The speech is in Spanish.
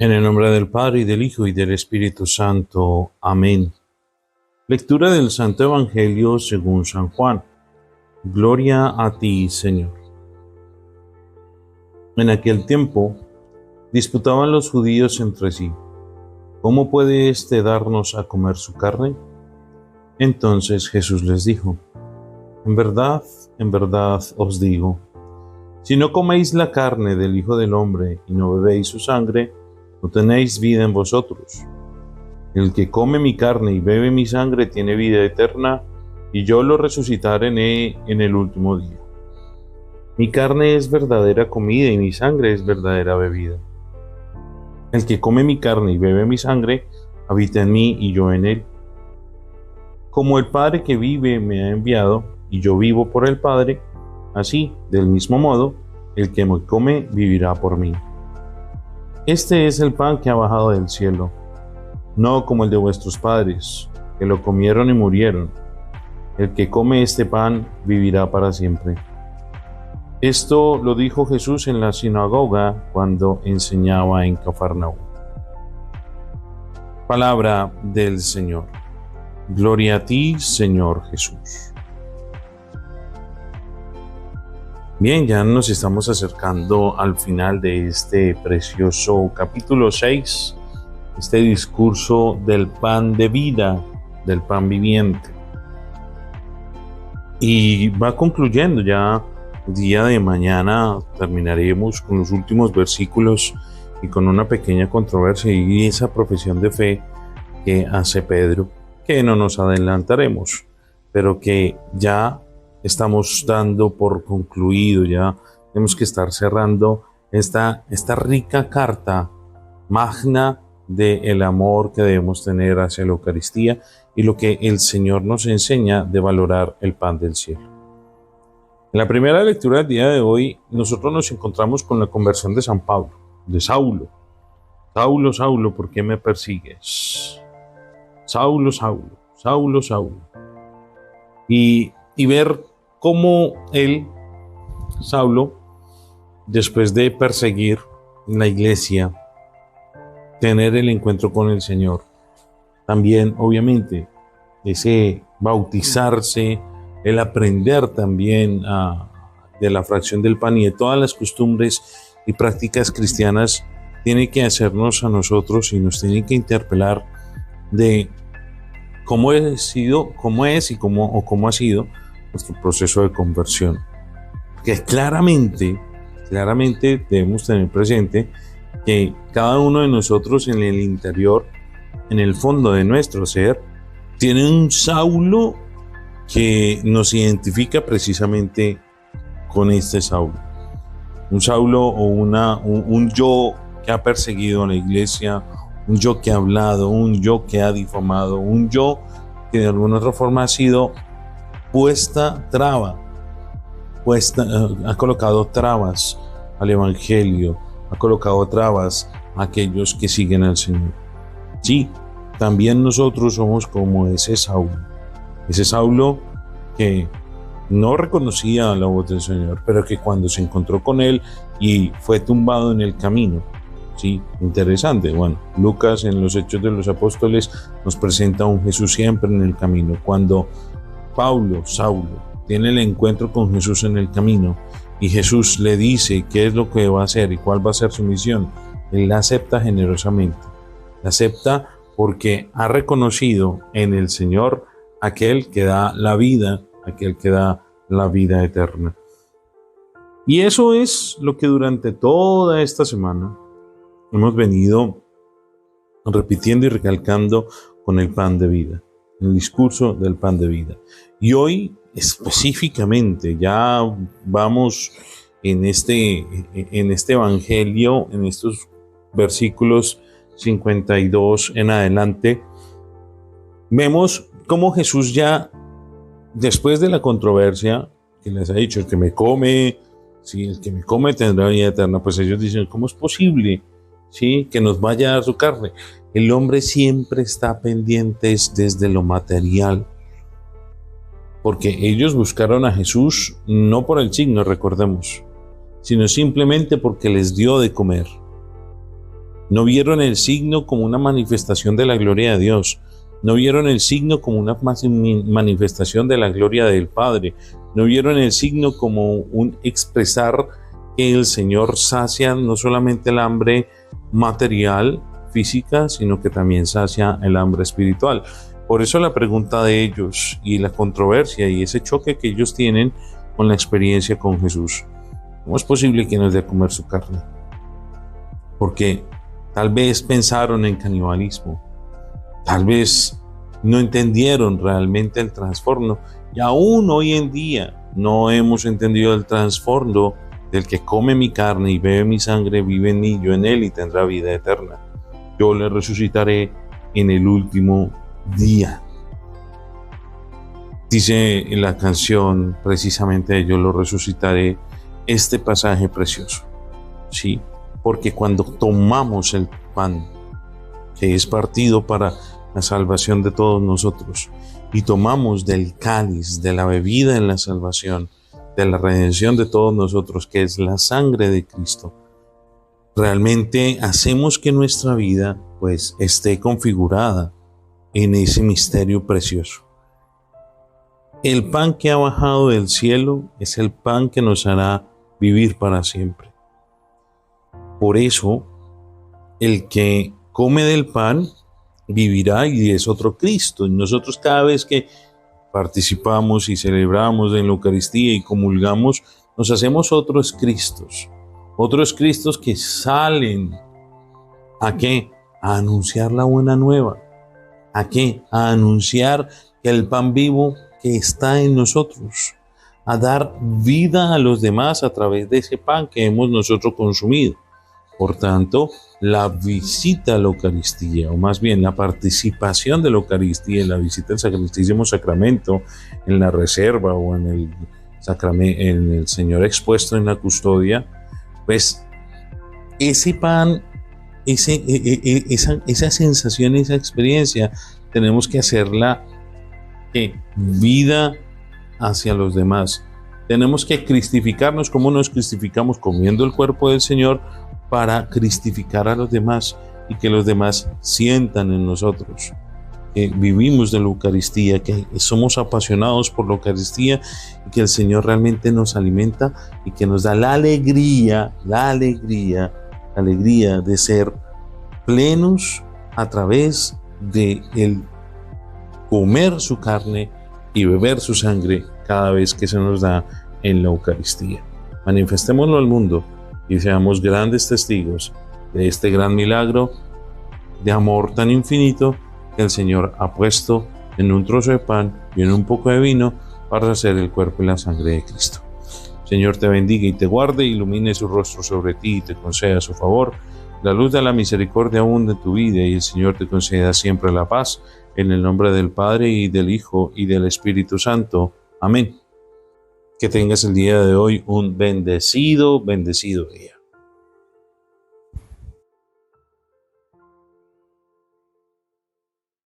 En el nombre del Padre, y del Hijo, y del Espíritu Santo. Amén. Lectura del Santo Evangelio según San Juan. Gloria a ti, Señor. En aquel tiempo, disputaban los judíos entre sí: ¿cómo puede éste darnos a comer su carne? Entonces Jesús les dijo: en verdad os digo, si no coméis la carne del Hijo del Hombre y no bebéis su sangre, no tenéis vida en vosotros. El que come mi carne y bebe mi sangre tiene vida eterna, y yo lo resucitaré en el último día. Mi carne es verdadera comida y mi sangre es verdadera bebida. El que come mi carne y bebe mi sangre, habita en mí y yo en él. Como el Padre que vive me ha enviado, y yo vivo por el Padre, así, del mismo modo, el que me come vivirá por mí. Este es el pan que ha bajado del cielo, no como el de vuestros padres, que lo comieron y murieron. El que come este pan vivirá para siempre. Esto lo dijo Jesús en la sinagoga cuando enseñaba en Cafarnaúm. Palabra del Señor. Gloria a ti, Señor Jesús. Bien, ya nos estamos acercando al final de este precioso capítulo 6, este discurso del pan de vida, del pan viviente. Y va concluyendo ya. El día de mañana terminaremos con los últimos versículos y con una pequeña controversia y esa profesión de fe que hace Pedro, que no nos adelantaremos, pero que ya estamos dando por concluido, ya tenemos que estar cerrando esta rica carta magna del amor que debemos tener hacia la Eucaristía y lo que el Señor nos enseña de valorar el pan del cielo. En la primera lectura del día de hoy, nosotros nos encontramos con la conversión de San Pablo, de Saulo. Saulo, Saulo, ¿por qué me persigues? Saulo, Saulo, Saulo, Saulo. Y ver cómo él, Saulo, después de perseguir la iglesia, tener el encuentro con el Señor, también, obviamente, ese bautizarse, el aprender también de la fracción del pan y de todas las costumbres y prácticas cristianas, tiene que hacernos a nosotros y nos tiene que interpelar de cómo ha sido nuestro proceso de conversión. Que claramente debemos tener presente que cada uno de nosotros en el interior, en el fondo de nuestro ser, tiene un Saulo que nos identifica precisamente con este Saulo. Un Saulo o un yo que ha perseguido a la iglesia, un yo que ha hablado, un yo que ha difamado, un yo que de alguna otra forma ha sido ha colocado trabas al Evangelio, ha colocado trabas a aquellos que siguen al Señor. Sí, también nosotros somos como ese Saulo que no reconocía la voz del Señor, pero que cuando se encontró con él y fue tumbado en el camino. Sí, interesante. Bueno, Lucas en los Hechos de los Apóstoles nos presenta a un Jesús siempre en el camino. Cuando Saulo, tiene el encuentro con Jesús en el camino y Jesús le dice qué es lo que va a hacer y cuál va a ser su misión, él la acepta generosamente. La acepta porque ha reconocido en el Señor aquel que da la vida, aquel que da la vida eterna. Y eso es lo que durante toda esta semana hemos venido repitiendo y recalcando con el pan de vida, el discurso del pan de vida. Y hoy específicamente ya vamos en este evangelio, en estos versículos 52 en adelante, vemos cómo Jesús ya, después de la controversia que les ha dicho, el que me come, sí, el que me come tendrá vida eterna, pues ellos dicen, ¿cómo es posible? Sí, que nos vaya a dar su carne. El hombre siempre está pendiente desde lo material, porque ellos buscaron a Jesús no por el signo, recordemos, sino simplemente porque les dio de comer. No vieron el signo como una manifestación de la gloria de Dios. No vieron el signo como una manifestación de la gloria del Padre. No vieron el signo como un expresar que el Señor sacia no solamente el hambre material, física, sino que también sacia el hambre espiritual. Por eso la pregunta de ellos y la controversia y ese choque que ellos tienen con la experiencia con Jesús. ¿Cómo es posible que nos dé a comer su carne? Porque tal vez pensaron en canibalismo, tal vez no entendieron realmente el trasfondo, y aún hoy en día no hemos entendido el trasfondo del que come mi carne y bebe mi sangre, vive en mí, yo en él, y tendrá vida eterna. Yo le resucitaré en el último día. Dice en la canción precisamente yo lo resucitaré, este pasaje precioso, ¿sí? Porque cuando tomamos el pan que es partido para la salvación de todos nosotros y tomamos del cáliz de la bebida en la salvación, de la redención de todos nosotros, que es la sangre de Cristo, realmente hacemos que nuestra vida pues esté configurada en ese misterio precioso. El pan que ha bajado del cielo es el pan que nos hará vivir para siempre. Por eso, el que come del pan vivirá y es otro Cristo. Y nosotros cada vez que participamos y celebramos en la Eucaristía y comulgamos, nos hacemos otros Cristos que salen ¿a qué? A anunciar la buena nueva. ¿A qué? A anunciar que el pan vivo que está en nosotros, a dar vida a los demás a través de ese pan que hemos nosotros consumido. Por tanto, la visita a la Eucaristía, o más bien la participación de la Eucaristía, la visita al Santísimo Sacramento, en la reserva o en el Señor expuesto en la custodia, pues ese pan, esa sensación, esa experiencia, tenemos que hacerla vida hacia los demás. Tenemos que cristificarnos. ¿Cómo nos cristificamos? Comiendo el cuerpo del Señor para cristificar a los demás y que los demás sientan en nosotros que vivimos de la Eucaristía, que somos apasionados por la Eucaristía y que el Señor realmente nos alimenta y que nos da la alegría de ser plenos a través de el comer su carne y beber su sangre cada vez que se nos da en la Eucaristía. Manifestémoslo al mundo y seamos grandes testigos de este gran milagro de amor tan infinito que el Señor ha puesto en un trozo de pan y en un poco de vino para hacer el cuerpo y la sangre de Cristo. Señor te bendiga y te guarde, ilumine su rostro sobre ti y te conceda su favor. La luz de la misericordia abunda en tu vida y el Señor te conceda siempre la paz. En el nombre del Padre y del Hijo y del Espíritu Santo. Amén. Que tengas el día de hoy un bendecido día.